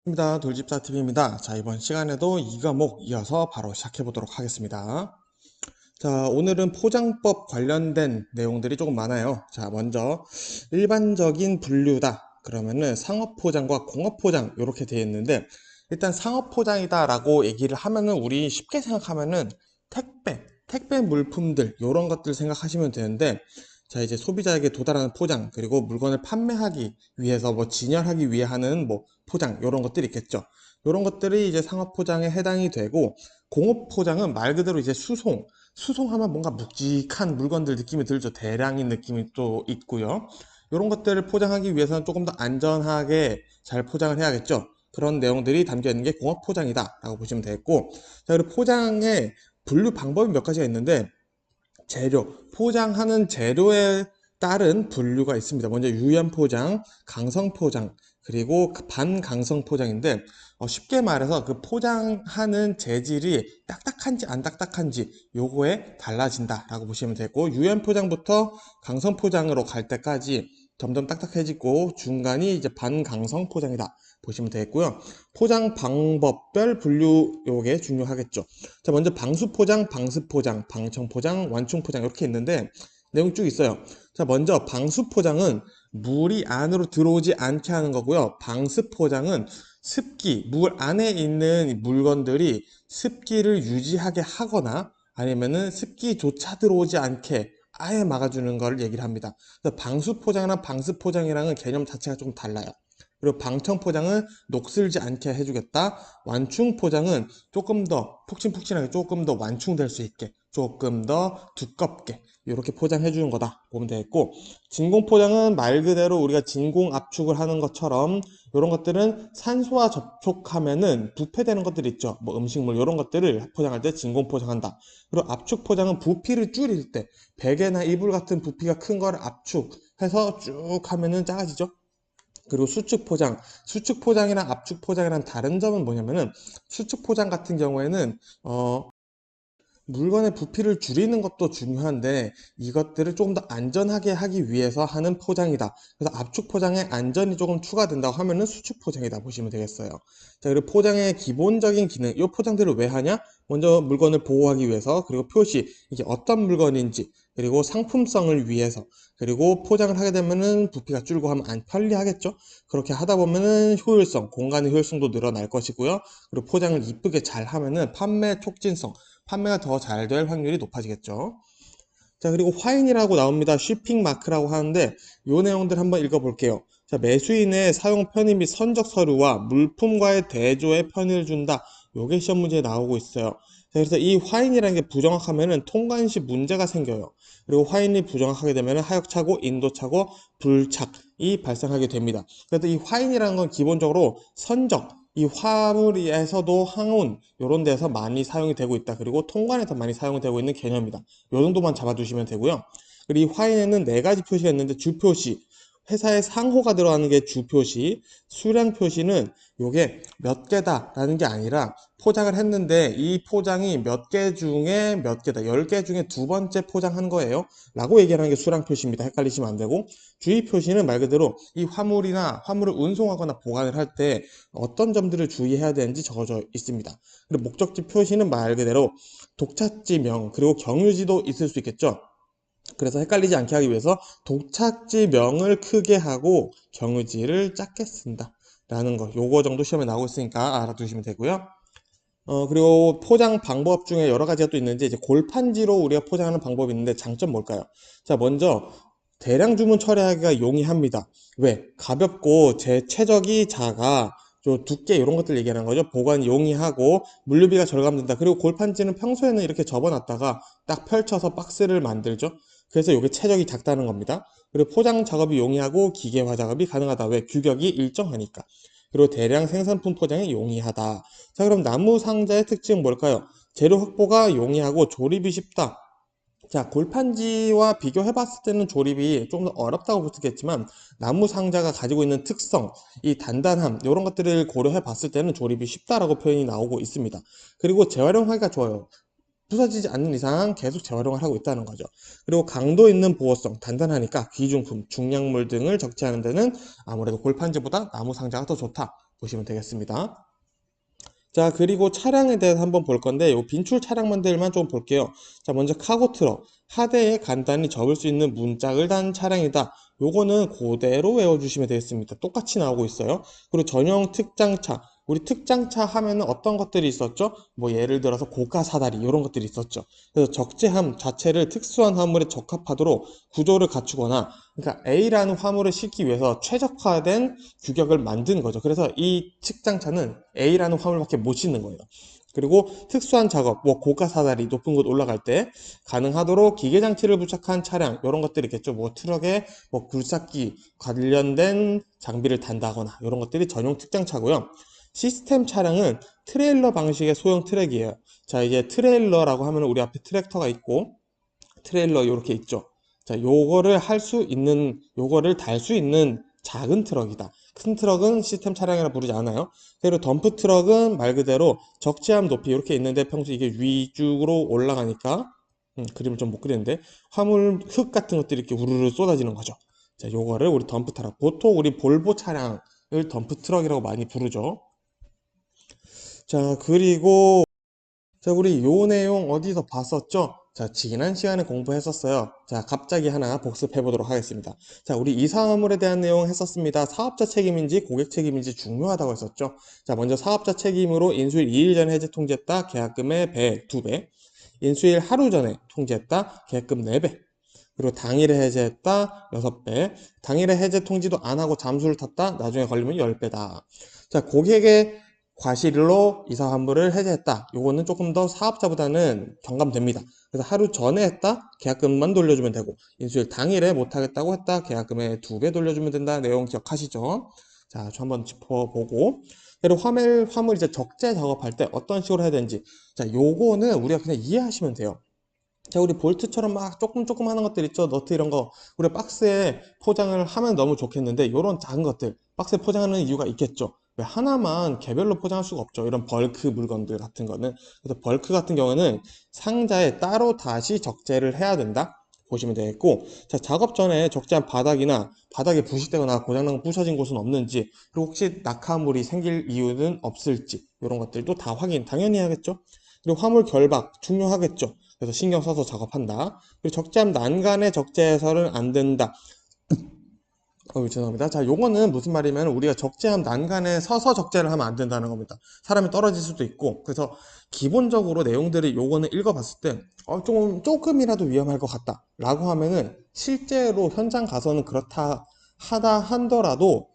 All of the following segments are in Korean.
입니다. 돌집사TV입니다. 자, 이번 시간에도 이 과목 이어서 바로 시작해 보도록 하겠습니다. 자, 오늘은 포장법 관련된 내용들이 조금 많아요. 자, 먼저 일반적인 분류다. 그러면은 상업포장과 공업포장 이렇게 되어 있는데, 일단 상업포장이다 라고 얘기를 하면은 우리 쉽게 생각하면은 택배 물품들 이런 것들 생각하시면 되는데, 자, 이제 소비자에게 도달하는 포장, 그리고 물건을 판매하기 위해서 진열하기 위해 하는 포장 이런 것들이 있겠죠. 이런 것들이 이제 상업 포장에 해당이 되고, 공업 포장은 말 그대로 이제 수송하면 뭔가 묵직한 물건들 느낌이 들죠. 대량인 느낌이 또 있고요. 이런 것들을 포장하기 위해서는 조금 더 안전하게 잘 포장을 해야겠죠. 그런 내용들이 담겨 있는 게 공업 포장이다 라고 보시면 되겠고, 자, 그리고 포장의 분류 방법이 몇 가지가 있는데, 포장하는 재료에 따른 분류가 있습니다. 먼저 유연 포장, 강성 포장, 그리고 반강성 포장인데, 쉽게 말해서 그 포장하는 재질이 딱딱한지 안 딱딱한지 요거에 달라진다라고 보시면 되고, 유연 포장부터 강성 포장으로 갈 때까지 점점 딱딱해지고 중간이 이제 반강성 포장이다 보시면 되겠고요. 포장 방법별 분류 요게 중요하겠죠. 자, 먼저 방수포장, 방습포장, 방청포장, 완충포장 이렇게 있는데 내용 쭉 있어요. 자, 먼저 방수포장은 물이 안으로 들어오지 않게 하는 거고요. 방습포장은 물 안에 있는 물건들이 습기를 유지하게 하거나 아니면은 습기조차 들어오지 않게 아예 막아주는 걸 얘기를 합니다. 방수포장이랑 방습포장이랑은 개념 자체가 좀 달라요. 그리고 방청포장은 녹슬지 않게 해주겠다. 완충포장은 조금 더 푹신푹신하게 조금 더 완충될 수 있게 조금 더 두껍게 이렇게 포장해 주는 거다 보면 되겠고, 진공포장은 말 그대로 우리가 진공 압축을 하는 것처럼 이런 것들은 산소와 접촉하면은 부패되는 것들이 있죠. 음식물 이런 것들을 포장할 때 진공 포장한다. 그리고 압축 포장은 부피를 줄일 때 베개나 이불 같은 부피가 큰 거를 압축해서 쭉 하면은 작아지죠. 그리고 수축 포장이랑 압축 포장이랑 다른 점은 뭐냐면은, 수축 포장 같은 경우에는 물건의 부피를 줄이는 것도 중요한데 이것들을 조금 더 안전하게 하기 위해서 하는 포장이다. 그래서 압축 포장에 안전이 조금 추가된다고 하면은 수축 포장이다 보시면 되겠어요. 자, 그리고 포장의 기본적인 기능, 이 포장들을 왜 하냐? 먼저 물건을 보호하기 위해서, 그리고 표시, 이게 어떤 물건인지, 그리고 상품성을 위해서, 그리고 포장을 하게 되면은 부피가 줄고 하면 안 편리하겠죠? 그렇게 하다 보면은 공간의 효율성도 늘어날 것이고요. 그리고 포장을 이쁘게 잘 하면은 판매가 더 잘 될 확률이 높아지겠죠. 자, 그리고 화인이라고 나옵니다. 쉬핑 마크라고 하는데 이 내용들 한번 읽어볼게요. 자, 매수인의 사용 편의 및 선적 서류와 물품과의 대조에 편의를 준다. 요게 시험 문제에 나오고 있어요. 자, 그래서 이 화인이라는 게 부정확하면은 통관 시 문제가 생겨요. 그리고 화인이 부정확하게 되면은 하역차고, 인도차고, 불착이 발생하게 됩니다. 그래서 이 화인이라는 건 기본적으로 이 화물에서도 항운 이런 데서 많이 사용이 되고 있다. 그리고 통관에서 많이 사용이 되고 있는 개념이다. 요 정도만 잡아두시면 되고요. 그리고 이 화인에는 네 가지 표시가 있는데, 주표시, 회사의 상호가 들어가는 게 주표시, 수량 표시는 요게 몇 개다라는 게 아니라 포장을 했는데 이 포장이 몇 개 중에 몇 개다, 10개 중에 두 번째 포장한 거예요 라고 얘기하는 게 수량 표시입니다. 헷갈리시면 안 되고, 주의 표시는 말 그대로 이 화물을 운송하거나 보관을 할 때 어떤 점들을 주의해야 되는지 적어져 있습니다. 그리고 목적지 표시는 말 그대로 독착지명, 그리고 경유지도 있을 수 있겠죠. 그래서 헷갈리지 않게 하기 위해서 도착지명을 크게 하고 경유지를 작게 쓴다 라는 거, 요거 정도 시험에 나오고 있으니까 알아두시면 되고요. 그리고 포장 방법 중에 여러 가지가 또 있는데, 이제 골판지로 우리가 포장하는 방법이 있는데 장점 뭘까요? 자, 먼저 대량 주문 처리하기가 용이합니다. 왜? 가볍고 제 최적이 작아, 좀 두께 이런 것들 얘기하는 거죠. 보관이 용이하고 물류비가 절감된다. 그리고 골판지는 평소에는 이렇게 접어놨다가 딱 펼쳐서 박스를 만들죠. 그래서 이게 최적이 작다는 겁니다. 그리고 포장 작업이 용이하고 기계화 작업이 가능하다. 왜? 규격이 일정하니까. 그리고 대량 생산품 포장이 용이하다. 자, 그럼 나무 상자의 특징은 뭘까요? 재료 확보가 용이하고 조립이 쉽다. 자, 골판지와 비교해 봤을 때는 조립이 좀 더 어렵다고 볼 수 있겠지만, 나무 상자가 가지고 있는 특성, 이 단단함, 이런 것들을 고려해 봤을 때는 조립이 쉽다라고 표현이 나오고 있습니다. 그리고 재활용하기가 좋아요. 부서지지 않는 이상 계속 재활용을 하고 있다는 거죠. 그리고 강도 있는 보호성, 단단하니까 귀중품, 중량물 등을 적재하는 데는 아무래도 골판지보다 나무 상자가 더 좋다 보시면 되겠습니다. 자, 그리고 차량에 대해서 한번 볼 건데, 요 빈출 차량만들만 좀 볼게요. 자, 먼저 카고 트럭. 하대에 간단히 접을 수 있는 문짝을 단 차량이다. 요거는 그대로 외워주시면 되겠습니다. 똑같이 나오고 있어요. 그리고 전용 특장차. 우리 특장차 하면은 어떤 것들이 있었죠? 뭐 예를 들어서 고가 사다리 이런 것들이 있었죠. 그래서 적재함 자체를 특수한 화물에 적합하도록 구조를 갖추거나, 그러니까 A라는 화물을 싣기 위해서 최적화된 규격을 만든 거죠. 그래서 이 측장차는 A라는 화물밖에 못 싣는 거예요. 그리고 특수한 작업, 뭐 고가 사다리 높은 곳 올라갈 때 가능하도록 기계 장치를 부착한 차량 이런 것들이 있겠죠. 뭐 트럭에 뭐 굴삭기 관련된 장비를 단다거나 이런 것들이 전용 특장차고요. 시스템 차량은 트레일러 방식의 소형 트랙이에요. 자, 이제 트레일러라고 하면 우리 앞에 트랙터가 있고 트레일러 이렇게 있죠. 자, 요거를 달 수 있는 작은 트럭이다. 큰 트럭은 시스템 차량이라 부르지 않아요. 그리고 덤프 트럭은 말 그대로 적재함 높이 이렇게 있는데 평소 이게 위쪽으로 올라가니까 그림을 좀 못 그리는데 화물 흙 같은 것들이 이렇게 우르르 쏟아지는 거죠. 자, 요거를 우리 덤프 트럭. 보통 우리 볼보 차량을 덤프 트럭이라고 많이 부르죠. 자, 그리고 자, 우리 요 내용 어디서 봤었죠? 자, 지난 시간에 공부했었어요. 자, 갑자기 하나 복습해 보도록 하겠습니다. 자, 우리 이사화물에 대한 내용 했었습니다. 사업자 책임인지 고객 책임인지 중요하다고 했었죠. 자, 먼저 사업자 책임으로 인수일 2일 전에 해제 통지했다. 계약금의 배 2배. 인수일 하루 전에 통지했다. 계약금 4배. 그리고 당일에 해제했다. 6배. 당일에 해제 통지도 안 하고 잠수를 탔다. 나중에 걸리면 10배다. 자, 고객의 과실로 이사 환불을 해제했다. 요거는 조금 더 사업자보다는 경감됩니다. 그래서 하루 전에 했다. 계약금만 돌려주면 되고 인수일 당일에 못하겠다고 했다. 계약금의 2배 돌려주면 된다. 내용 기억하시죠? 자, 저 한번 짚어보고 그리고 화물 이제 적재 작업할 때 어떤 식으로 해야 되는지 자, 요거는 우리가 그냥 이해하시면 돼요. 자, 우리 볼트처럼 막 조금 하는 것들 있죠? 너트 이런 거. 우리 박스에 포장을 하면 너무 좋겠는데, 이런 작은 것들, 박스에 포장하는 이유가 있겠죠? 왜 하나만 개별로 포장할 수가 없죠? 이런 벌크 물건들 같은 거는. 그래서 벌크 같은 경우는 상자에 따로 다시 적재를 해야 된다? 보시면 되겠고, 자, 작업 전에 적재한 바닥이나 바닥에 부식되거나 고장난 부서진 곳은 없는지, 그리고 혹시 낙하물이 생길 이유는 없을지, 이런 것들도 다 확인 당연히 해야겠죠? 그리고 화물 결박 중요하겠죠? 그래서 신경 써서 작업한다. 그리고 적재함 난간에 적재해서는 안 된다. 죄송합니다. 자, 요거는 무슨 말이면 우리가 적재함 난간에 서서 적재를 하면 안 된다는 겁니다. 사람이 떨어질 수도 있고. 그래서 기본적으로 내용들이 요거는 읽어봤을 때 조금이라도 위험할 것 같다. 라고 하면은 실제로 현장 가서는 그렇다 하다 한더라도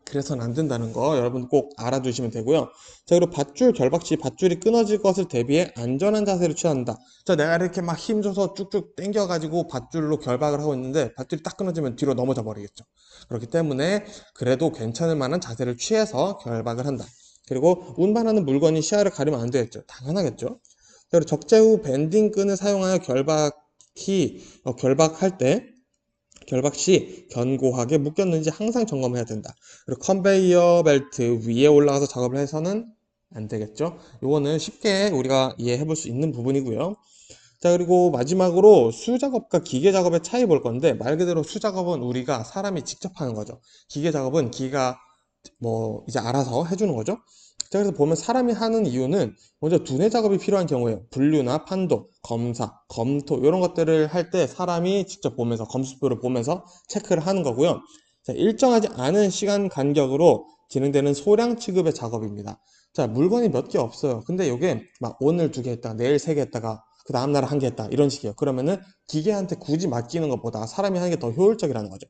그래서는 안 된다는 거 여러분 꼭 알아두시면 되고요. 자, 그리고 밧줄 결박 시 밧줄이 끊어질 것을 대비해 안전한 자세를 취한다. 자, 내가 이렇게 막 힘줘서 쭉쭉 당겨가지고 밧줄로 결박을 하고 있는데 밧줄이 딱 끊어지면 뒤로 넘어져 버리겠죠. 그렇기 때문에 그래도 괜찮을 만한 자세를 취해서 결박을 한다. 그리고 운반하는 물건이 시야를 가리면 안 되겠죠. 당연하겠죠. 그리고 적재 후 밴딩 끈을 사용하여 결박할 때 결박 시 견고하게 묶였는지 항상 점검해야 된다. 그리고 컨베이어 벨트 위에 올라가서 작업을 해서는 안 되겠죠. 이거는 쉽게 우리가 이해해 볼 수 있는 부분이고요. 자, 그리고 마지막으로 수작업과 기계작업의 차이 볼 건데 말 그대로 수작업은 우리가 사람이 직접 하는 거죠. 기계작업은 기계가 뭐 이제 알아서 해주는 거죠. 자, 그래서 보면 사람이 하는 이유는 먼저 두뇌 작업이 필요한 경우에요. 분류나 판독, 검사, 검토 이런 것들을 할 때 사람이 직접 보면서 검수표를 보면서 체크를 하는 거고요. 자, 일정하지 않은 시간 간격으로 진행되는 소량 취급의 작업입니다. 자, 물건이 몇 개 없어요. 근데 이게 막 오늘 2개 했다가 내일 3개 했다가 그 다음날 1개 했다 이런 식이에요. 그러면은 기계한테 굳이 맡기는 것보다 사람이 하는 게 더 효율적이라는 거죠.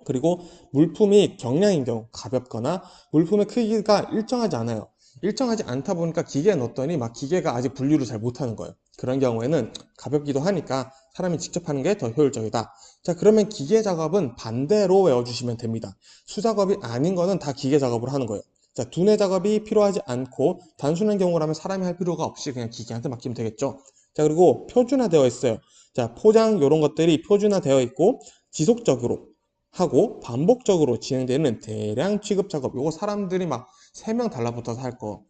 그리고 물품이 경량인 경우 가볍거나 물품의 크기가 일정하지 않아요. 일정하지 않다 보니까 기계에 넣었더니 막 기계가 아직 분류를 잘 못하는 거예요. 그런 경우에는 가볍기도 하니까 사람이 직접 하는 게 더 효율적이다. 자, 그러면 기계 작업은 반대로 외워주시면 됩니다. 수작업이 아닌 거는 다 기계 작업을 하는 거예요. 자, 두뇌 작업이 필요하지 않고 단순한 경우라면 사람이 할 필요가 없이 그냥 기계한테 맡기면 되겠죠. 자, 그리고 표준화되어 있어요. 자, 포장 이런 것들이 표준화되어 있고 지속적으로 하고 반복적으로 진행되는 대량 취급 작업. 요거 사람들이 막 3명 달라붙어서 할 거.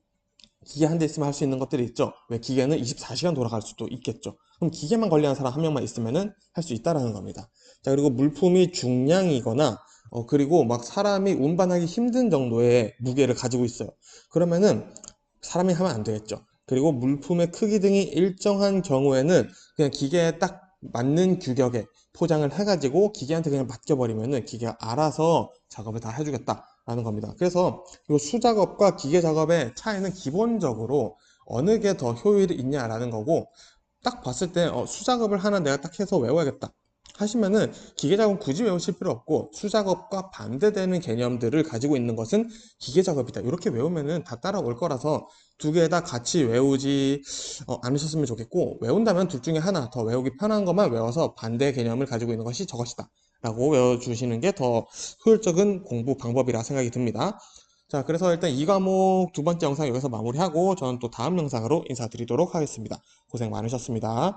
기계 한 대 있으면 할 수 있는 것들이 있죠. 왜 기계는 24시간 돌아갈 수도 있겠죠. 그럼 기계만 관리하는 사람 1명만 있으면은 할 수 있다라는 겁니다. 자, 그리고 물품이 중량이거나 그리고 막 사람이 운반하기 힘든 정도의 무게를 가지고 있어요. 그러면은 사람이 하면 안 되겠죠. 그리고 물품의 크기 등이 일정한 경우에는 그냥 기계에 딱 맞는 규격에 포장을 해가지고 기계한테 그냥 맡겨버리면은 기계가 알아서 작업을 다 해주겠다라는 겁니다. 그래서 이 수작업과 기계 작업의 차이는 기본적으로 어느 게 더 효율이 있냐라는 거고, 딱 봤을 때 수작업을 하나 내가 딱 해서 외워야겠다 하시면은 기계 작업 굳이 외우실 필요 없고, 수작업과 반대되는 개념들을 가지고 있는 것은 기계 작업이다, 이렇게 외우면은 다 따라올 거라서 두 개 다 같이 외우지 않으셨으면 좋겠고, 외운다면 둘 중에 하나 더 외우기 편한 것만 외워서 반대 개념을 가지고 있는 것이 저것이다 라고 외워주시는 게 더 효율적인 공부 방법이라 생각이 듭니다. 자, 그래서 일단 이 과목 두 번째 영상 여기서 마무리하고 저는 또 다음 영상으로 인사드리도록 하겠습니다. 고생 많으셨습니다.